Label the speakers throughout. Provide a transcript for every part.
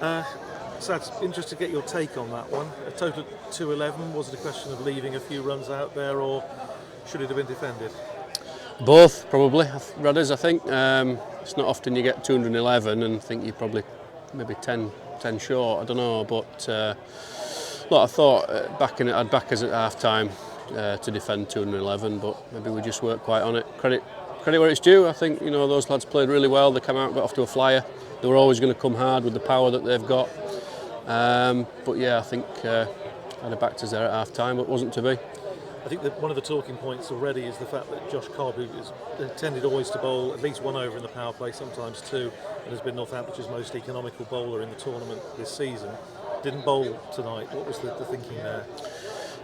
Speaker 1: So it's interesting to get your take on that one. A total of 211. Was it a question of leaving a few runs out there, or should it have been defended?
Speaker 2: Both, probably. Rudders, I think. It's not often you get 211 and think you're probably maybe 10 short. I don't know, but look, I thought I'd back us at half time to defend 211, but maybe we just weren't quite on it. Credit where it's due. I think those lads played really well. They came out, got off to a flyer. They were always going to come hard with the power that they've got. But yeah, I think I'd have backed us there at half time, but it wasn't to be.
Speaker 1: I think that one of the talking points already is the fact that Josh Cobb, who is intended always to bowl at least one over in the power play, sometimes two, and has been Northamptonshire most economical bowler in the tournament this season, didn't bowl tonight. What was the thinking there?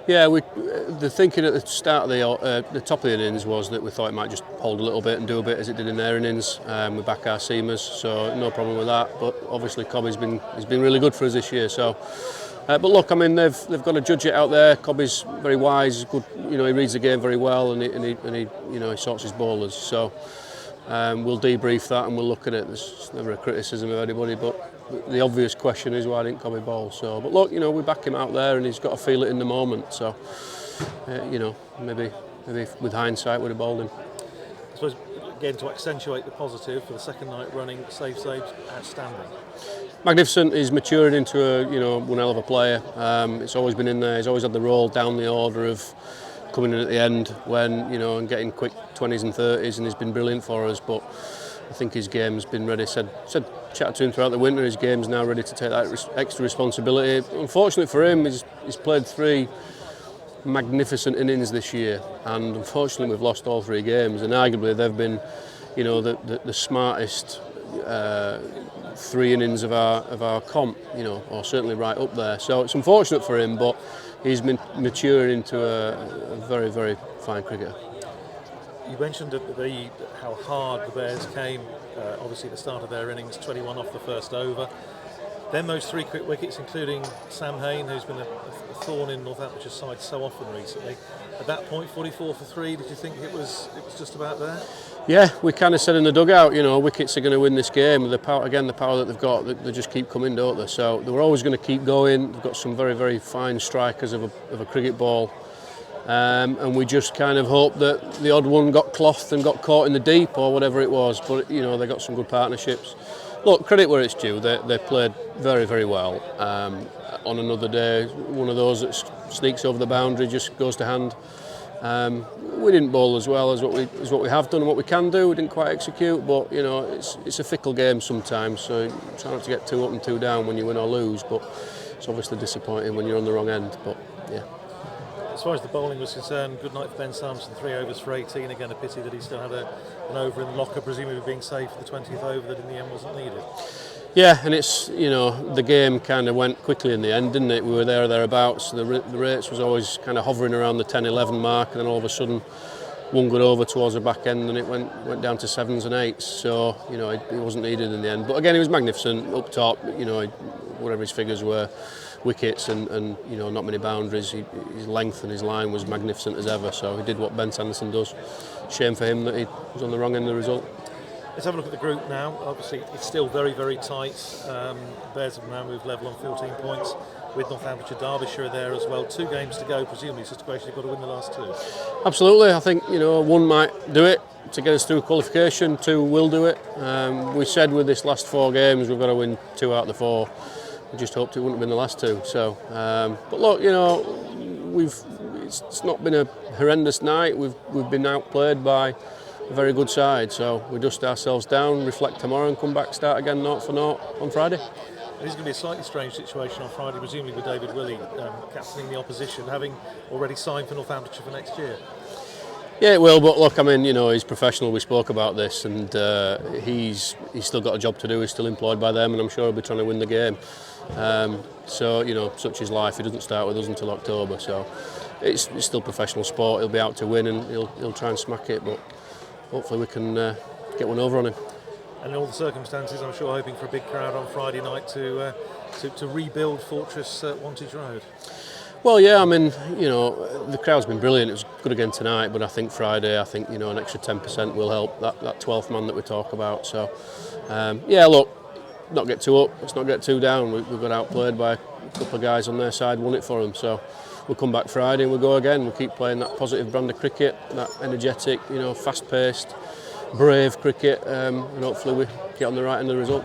Speaker 2: Yeah, the thinking at the start of the top of the innings was that we thought it might just hold a little bit and do a bit as it did in their innings. We back our seamers, so no problem with that. But obviously, Cobby's been really good for us this year. So, but look, I mean, they've got to judge it out there. Cobby's very wise, good. He reads the game very well, and he sorts his bowlers. So we'll debrief that and we'll look at it. There's never a criticism of anybody, but the obvious question is why didn't Cobby bowl? So, but look, we back him out there, and he's got to feel it in the moment. So, maybe with hindsight we'd have bowled him.
Speaker 1: I suppose again to accentuate the positive for the second night running, Saif Zaib's outstanding.
Speaker 2: Magnificent. He's matured into one hell of a player. It's always been in there. He's always had the role down the order of coming in at the end when and getting quick 20s and 30s, and he's been brilliant for us. But I think his game's been ready. Chatted to him throughout the winter. His game's now ready to take that extra responsibility. Unfortunately for him, he's played 3 magnificent innings this year, and unfortunately we've lost all 3 games. And arguably they've been, the smartest 3 innings of our comp, or certainly right up there. So it's unfortunate for him, but he's been maturing into a very, very fine cricketer.
Speaker 1: You mentioned how hard the Bears came, obviously at the start of their innings, 21 off the first over. Then those 3 quick wickets, including Sam Hain, who's been a thorn in Northamptonshire side so often recently. At that point, 44 for 3, did you think it was just about there? Yeah,
Speaker 2: we kind of said in the dugout, wickets are going to win this game. The power that they've got, they just keep coming, don't they? So they were always going to keep going. They've got some very, very fine strikers of a cricket ball. And we just kind of hoped that the odd one got clothed and got caught in the deep or whatever it was. But they got some good partnerships. Look, credit where it's due. They played very, very well. On another day, one of those that sneaks over the boundary just goes to hand. We didn't bowl as well as what we have done and what we can do. We didn't quite execute, but it's a fickle game sometimes. So try not to get 2 up and 2 down when you win or lose. But it's obviously disappointing when you're on the wrong end. But yeah.
Speaker 1: As far as the bowling was concerned, good night for Ben Sampson, 3 overs for 18. Again, a pity that he still had an over in the locker, presumably being safe for the 20th over that in the end wasn't needed.
Speaker 2: Yeah, and it's, the game kind of went quickly in the end, didn't it? We were there or thereabouts. The rates was always kind of hovering around the 10-11 mark, and then all of a sudden one got over towards the back end and it went down to 7s and 8s. So, it wasn't needed in the end. But again, he was magnificent up top, whatever his figures were. Wickets and not many boundaries. His length and his line was magnificent as ever, so he did what Ben Sanderson does. Shame for him that he was on the wrong end of the result.
Speaker 1: Let's have a look at the group now. Obviously it's still very, very tight. Bears have now moved level on 14 points with Northamptonshire. Derbyshire there as well. 2 games to go, presumably it's just a question you've got to win the last 2.
Speaker 2: Absolutely. I think 1 might do it to get us through qualification, 2 will do it. We said with this last 4 games we've got to win 2 out of the 4. We just hoped it wouldn't have been the last 2. So, but look, it's not been a horrendous night. We've been outplayed by a very good side. So we dust ourselves down, reflect tomorrow, and come back, start again 0 for 0 on Friday.
Speaker 1: It is going to be a slightly strange situation on Friday, presumably with David Willey captaining the opposition, having already signed for Northamptonshire for next year.
Speaker 2: Yeah, it will, but look, I mean, he's professional. We spoke about this, and he's still got a job to do. He's still employed by them, and I'm sure he'll be trying to win the game. So, such is life. He doesn't start with us until October, so it's still professional sport. He'll be out to win, and he'll try and smack it, but hopefully we can get one over on him.
Speaker 1: And in all the circumstances, I'm sure hoping for a big crowd on Friday night to rebuild Fortress Wantage Road.
Speaker 2: Well, yeah, I mean, the crowd's been brilliant. It was good again tonight, but I think Friday, an extra 10% will help that 12th man that we talk about. So, yeah, look, not get too up, let's not get too down. We got outplayed by a couple of guys on their side, won it for them. So we'll come back Friday and we'll go again. We'll keep playing that positive brand of cricket, that energetic, fast-paced, brave cricket, and hopefully we get on the right end of the result.